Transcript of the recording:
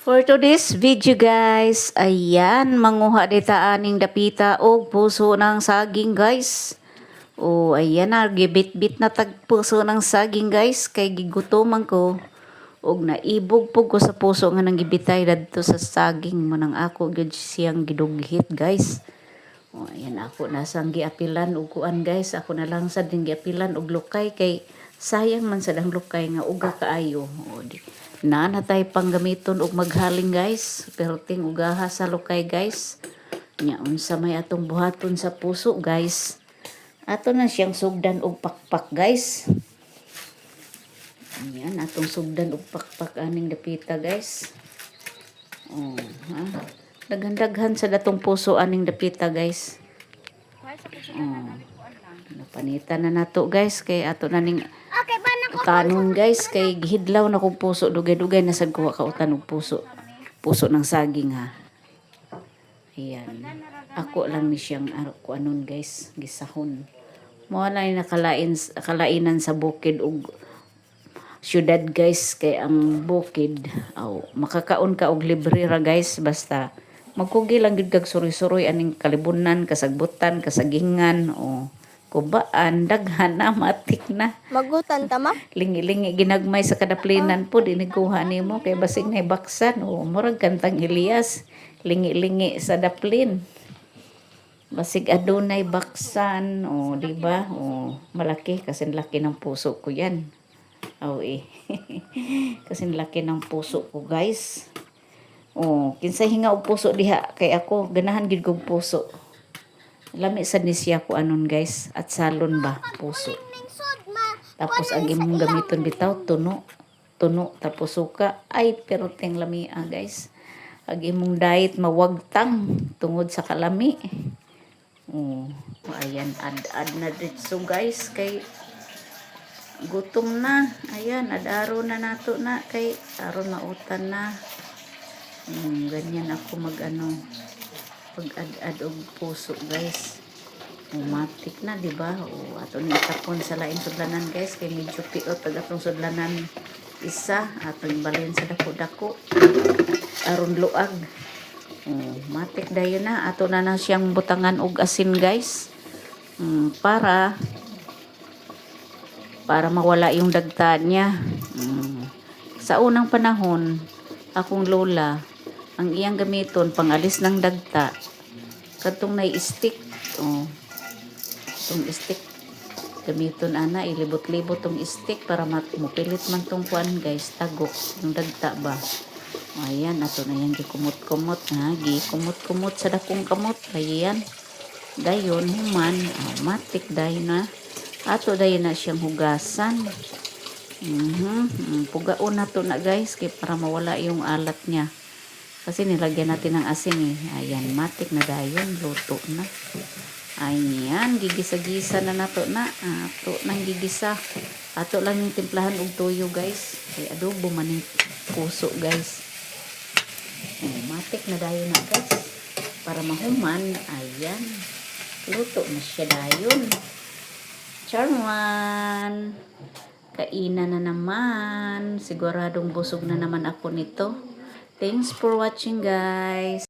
For today's video guys, ayan, manguha dita aning dapita og puso ng saging guys. O ayan na, gibit-bit na tag puso ng saging guys, kay gigutoman ko. Og naibog po ko sa puso nga nang gibitay dadto sa saging mo nang ako gyud siyang gidughit guys. O ayan ako nasang giapilan og kuan guys, ako na lang sad din giapilan og lukay kay sayang man sa dang lukay nga uga kaayo. O di nanatay panggamiton og maghaling guys, pero ting ugaha sa lukay guys. Nya unsa may atong buhaton sa puso guys. Ato na siyang sugdan og pakpak guys. Ayan, atong sugdan og pakpak aning dapita guys. Oh, ha. Daghan-daghan sa datong puso aning dapita guys. Oh. Napanitan na nato guys kay ato na ning kanon guys kay gihidlaw na kog puso dugay-dugay na sad kuha ka utan og puso. Puso ng saging ha. Ayan. Ako lang ni siyang kuanon guys, gisahon. Mo na nakalainan sa bukid og syudad guys kay ang bukid makakaon ka og libre ra guys basta magkugi lang gid kag suroy-suroy aning kalibunan, kasagbutan, kasagingan o kubaan daghan na matik na Magutan ta ma? lingi-lingi ginagmay sa kadaplinan po diniguha nimo kay basig nay baksan o murag kantang Elias lingi-lingi sa daplin basig adunay baksan o di ba o malaki kasi laki ng puso ko yan. Oh kasi laki ng puso ko guys. Oh, kinsa hinga og puso diha kay ako ganahan gid kog puso. Lami sad ni siya ko anon guys at salon ba puso. Tapos ang imong gamiton bitaw tuno tapos suka ay pero teng lami guys. Ang imong diet mawagtang tungod sa kalami. Oh, ayan ad na ditso guys kay gutom na. Ayan, adaro na nato na kay aron mautan na. Ganyan ako pag-ad-ad og puso guys. Matik na, di ba? O ato ni itapon sa laing sudlanan guys kay medyo piot pag atong sudlanan isa atong balhin sa dako-dako aron luag. Matik dayon na ato na siyang butangan og asin guys. Para mawala yung dagta niya. Sa unang panahon, akong lola, ang iyang gamiton pangalis ng dagta, katong nay stick. Tong stick gamiton ana ilibot-libot tong stick para mapilit man tong kuan guys, tagok yung dagta ba. Ayan, ato na yan gikumot-kumot ha, gikumot-kumot sa dakong kamot. Ayan, dayon human matik dayon na ato dayon na siyang hugasan. Pugaon na to na guys kay para mawala yung alat niya kasi nilagyan natin ng asin Ayan, matik na dayon, luto na. Ayan, gigisa-gisa na nato na ato nang gigisa. Ato lang yung timplahan og toyo guys kay adobo man yung puso guys. Matik na dayon na guys para mahuman. Ayan, luto na siya dayon. Charman, kainan na naman. Siguradong busog na naman ako nito. Thanks for watching guys.